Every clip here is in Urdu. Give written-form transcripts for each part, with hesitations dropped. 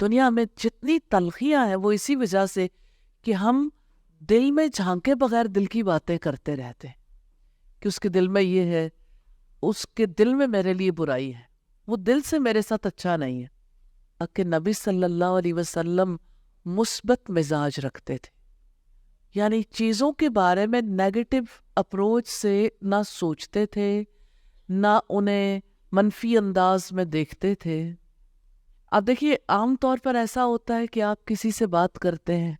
دنیا میں جتنی تلخیاں ہیں وہ اسی وجہ سے کہ ہم دل میں جھانکے بغیر دل کی باتیں کرتے رہتے ہیں کہ اس کے دل میں یہ ہے، اس کے دل میں میرے لیے برائی ہے، وہ دل سے میرے ساتھ اچھا نہیں ہے۔ کہ نبی صلی اللہ علیہ وسلم مثبت مزاج رکھتے تھے، یعنی چیزوں کے بارے میں نیگیٹو اپروچ سے نہ سوچتے تھے، نہ انہیں منفی انداز میں دیکھتے تھے۔ اب دیکھیے، عام طور پر ایسا ہوتا ہے کہ آپ کسی سے بات کرتے ہیں،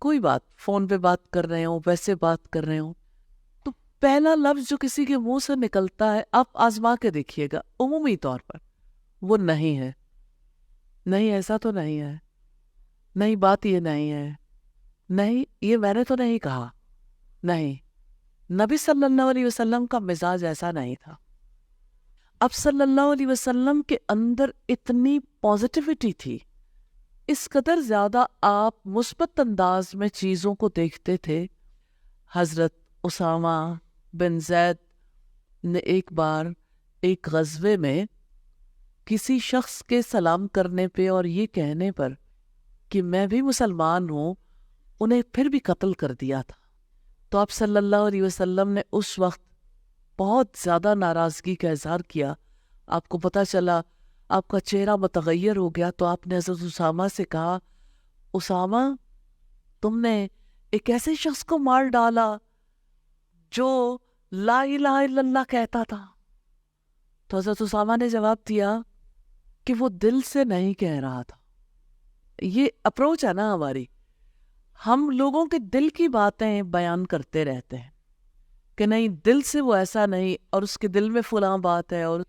کوئی بات، فون پہ بات کر رہے ہوں، ویسے بات کر رہے ہوں، تو پہلا لفظ جو کسی کے منہ سے نکلتا ہے، آپ آزما کے دیکھیے گا عمومی طور پر وہ نہیں ہے، نہیں ایسا تو نہیں ہے، نہیں بات یہ نہیں ہے، نہیں یہ میں نے تو نہیں کہا، نہیں، نبی صلی اللہ علیہ وسلم کا مزاج ایسا نہیں تھا۔ اب صلی اللہ علیہ وسلم کے اندر اتنی پازیٹیوٹی تھی، اس قدر زیادہ آپ مثبت انداز میں چیزوں کو دیکھتے تھے۔ حضرت اسامہ بن زید نے ایک بار ایک غزوے میں کسی شخص کے سلام کرنے پہ اور یہ کہنے پر کہ میں بھی مسلمان ہوں، انہیں پھر بھی قتل کر دیا تھا۔ تو آپ صلی اللہ علیہ وسلم نے اس وقت بہت زیادہ ناراضگی کا اظہار کیا۔ آپ کو پتہ چلا، آپ کا چہرہ متغیر ہو گیا، تو آپ نے حضرت اسامہ سے کہا، اسامہ تم نے ایک ایسے شخص کو مار ڈالا جو لا الہ الا اللہ کہتا تھا۔ تو حضرت اسامہ نے جواب دیا کہ وہ دل سے نہیں کہہ رہا تھا۔ یہ اپروچ ہے نا ہماری، ہم لوگوں کے دل کی باتیں بیان کرتے رہتے ہیں کہ نہیں، دل سے وہ ایسا نہیں، اور اس کے دل میں فلاں بات ہے، اور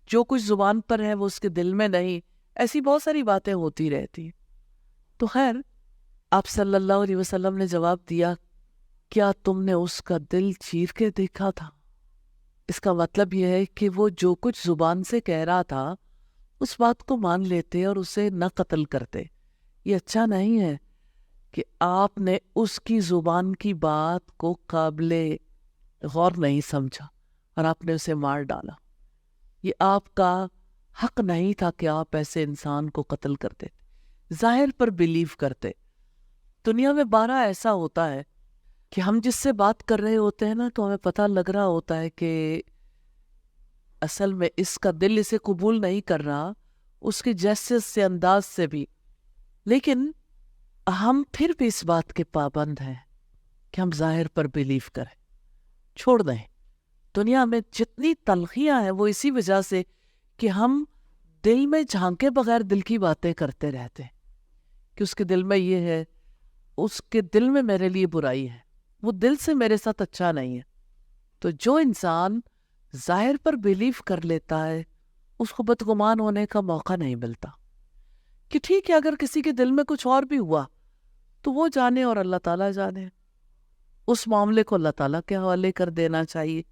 جو کچھ زبان پر ہے وہ اس کے دل میں نہیں، ایسی بہت ساری باتیں ہوتی رہتی ہیں۔ تو خیر، آپ صلی اللہ علیہ وسلم نے جواب دیا، کیا تم نے اس کا دل چیر کے دیکھا تھا؟ اس کا مطلب یہ ہے کہ وہ جو کچھ زبان سے کہہ رہا تھا اس بات کو مان لیتے اور اسے نہ قتل کرتے۔ یہ اچھا نہیں ہے کہ آپ نے اس کی زبان کی بات کو قابل غور نہیں سمجھا اور آپ نے اسے مار ڈالا۔ یہ آپ کا حق نہیں تھا کہ آپ ایسے انسان کو قتل کرتے، ظاہر پر بیلیو کرتے۔ دنیا میں بارہ ایسا ہوتا ہے کہ ہم جس سے بات کر رہے ہوتے ہیں نا، تو ہمیں پتہ لگ رہا ہوتا ہے کہ اصل میں اس کا دل اسے قبول نہیں کر رہا، اس کے جیسے سے انداز سے بھی، لیکن ہم پھر بھی اس بات کے پابند ہیں کہ ہم ظاہر پر بیلیو کریں، چھوڑ دیں۔ دنیا میں جتنی تلخیاں ہیں وہ اسی وجہ سے کہ ہم دل میں جھانکے بغیر دل کی باتیں کرتے رہتے ہیں کہ اس کے دل میں یہ ہے، اس کے دل میں میرے لیے برائی ہے، وہ دل سے میرے ساتھ اچھا نہیں ہے۔ تو جو انسان ظاہر پر بیلیو کر لیتا ہے، اس کو بدگمان ہونے کا موقع نہیں ملتا کہ ٹھیک ہے، اگر کسی کے دل میں کچھ اور بھی ہوا تو وہ جانے اور اللہ تعالیٰ جانے، اس معاملے کو اللہ تعالیٰ کے حوالے کر دینا چاہیے۔